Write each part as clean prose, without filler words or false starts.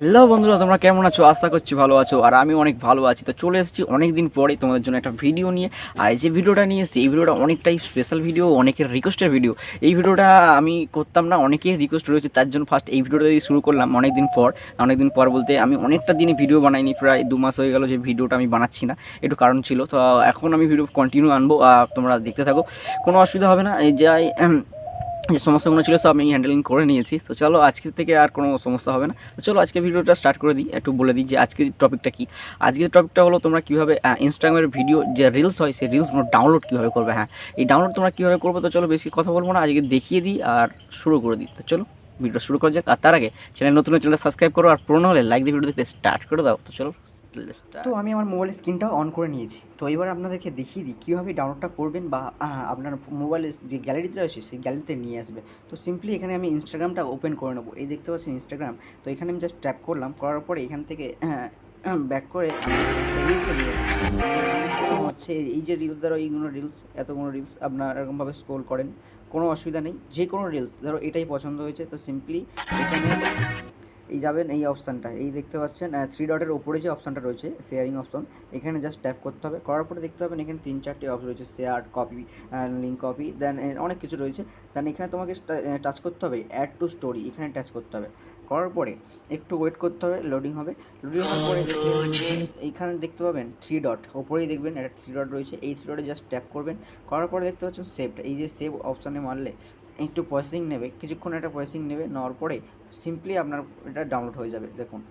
Hello বন্ধুরা, তোমরা কেমন আছো? আশা করছি ভালো আছো, আর আমি অনেক ভালো আছি। তো চলে এসেছি অনেক দিন পরে তোমাদের জন্য একটা ভিডিও নিয়ে। আর এই যে ভিডিওটা নিয়ে এসেছি, এই ভিডিওটা অনেকটাই স্পেশাল ভিডিও, অনেকের রিকোয়েস্টের ভিডিও। এই ভিডিওটা আমি করতাম না, অনেকের রিকোয়েস্ট রয়েছে, তার জন্য ফার্স্ট এই ভিডিওটা দিয়ে শুরু করলাম। অনেক দিন পর বলতে আমি অনেকটা দিনে ভিডিও বানাইনি, প্রায় 2 মাস হয়ে গেল যে ভিডিওটা আমি বানাচ্ছি না, একটু কারণ ছিল। তো এখন আমি ভিডিও কন্টিনিউ আনবো, তোমরা দেখতে থাকো, কোনো অসুবিধা হবে না। এই যে সমস্যাগুলো ছিল সব আমি হ্যান্ডেলিং করে নিয়েছি। তো চলো, আজকে থেকে আর কোনো সমস্যা হবে না। তো চলো আজকে ভিডিওটা স্টার্ট করে দিই। একটু বলে দিই যে আজকের টপিকটা কী। আজকের টপিকটা হলো তোমরা কীভাবে ইনস্টাগ্রামের ভিডিও যে রিলস হয়, সেই রিলসগুলো ডাউনলোড কীভাবে করবে। হ্যাঁ, এই ডাউনলোড তোমরা কীভাবে করবে। তো চলো বেশি কথা বলবো না, আজকে দেখিয়ে দিই আর শুরু করে দিই। তো চলো ভিডিও শুরু করা যাক। আর তার আগে নতুন চ্যানেলটা সাবস্ক্রাইব করো, আর পুরনো হলে লাইক দিয়ে ভিডিও দেখতে স্টার্ট করে দাও। তো চলো। তো আমি আমার মোবাইলের স্ক্রিনটা অন করে নিয়েছি। তো এবার আপনাদেরকে দেখিয়ে দিই কীভাবে ডাউনলোডটা করবেন, বা আপনার মোবাইলের যে গ্যালারিতে রয়েছে সেই গ্যালারিতে নিয়ে আসবে। তো সিম্পলি এখানে আমি ইনস্টাগ্রামটা ওপেন করে নেবো। এই দেখতে পাচ্ছেন ইনস্টাগ্রাম। তো এখানে আমি জাস্ট ট্যাপ করলাম, করার পরে এখান থেকে ব্যাক করে রিলসে নিয়ে হচ্ছে এই যে রিলস, ধরো এইগুলো রিলস, এতগুলো রিলস আপনার এরকমভাবে স্ক্রোল করেন, কোনো অসুবিধা নেই। যে কোনো রিলস ধরো এটাই পছন্দ হয়েছে, তো সিম্পলি এখানে এই যাবেন, এই অপশানটা এই দেখতে পাচ্ছেন 3 ডটের ওপরে যে অপশানটা রয়েছে শেয়ারিং অপশন, এখানে জাস্ট ট্যাপ করতে হবে। করার পরে দেখতে পাবেন এখানে 3-4টে অপশন রয়েছে, শেয়ার, কপি, লিঙ্ক কপি, দেন অনেক কিছু রয়েছে। দেন এখানে তোমাকে টাচ করতে হবে অ্যাড টু স্টোরি, এখানে টাচ করতে হবে। করার পরে একটু ওয়েট করতে হবে, লোডিং হবে। লোডিং হওয়ার পরে এইখানে দেখতে পাবেন 3 ডট, ওপরেই দেখবেন একটা 3 ডট রয়েছে, এই 3 ডটে জাস্ট ট্যাপ করবেন। করার পরে দেখতে পাচ্ছেন সেভটা, এই যে সেভ অপশানে মারলে একটু প্রসেসিং নেবে, কিছুক্ষণ একটা প্রসেসিং নেবে। নেওয়ার পরে সিম্পলি আপনার এটা ডাউনলোড হয়ে যাবে। দেখুন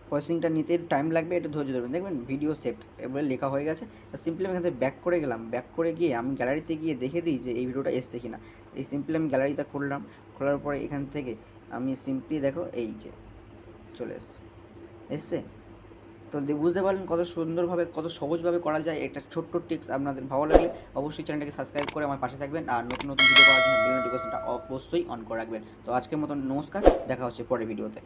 প্রসেসিংটা নিতে টাইম লাগবে, এটা ধৈর্য ধরবেন, দেখবেন ভিডিও সেভড এবারে লেখা হয়ে গেছে। সিম্পলি আমি এখান থেকে ব্যাক করে গেলাম, ব্যাক করে গিয়ে আমি গ্যালারিতে গিয়ে দেখে দিই যে এই ভিডিওটা এসছে কিনা। এই সিম্পলি আমি গ্যালারিটা খুললাম, খোলার পরে এখান থেকে আমি সিম্পলি দেখো এই যে চলে এসছে। তো বুঝতে পারলেন কত সুন্দরভাবে, কত সহজভাবে করা যায়। একটা ছোট্ট টিপস আপনাদের ভালো লাগলে অবশ্যই চ্যানেলটাকে সাবস্ক্রাইব করে আমার পাশে থাকবেন, আর নতুন নতুন ভিডিও পাওয়ার জন্য বেল নোটিফিকেশনটা অবশ্যই অন করে রাখবেন। তো আজকের মতন নমস্কার, দেখা হচ্ছে পরের ভিডিওতে।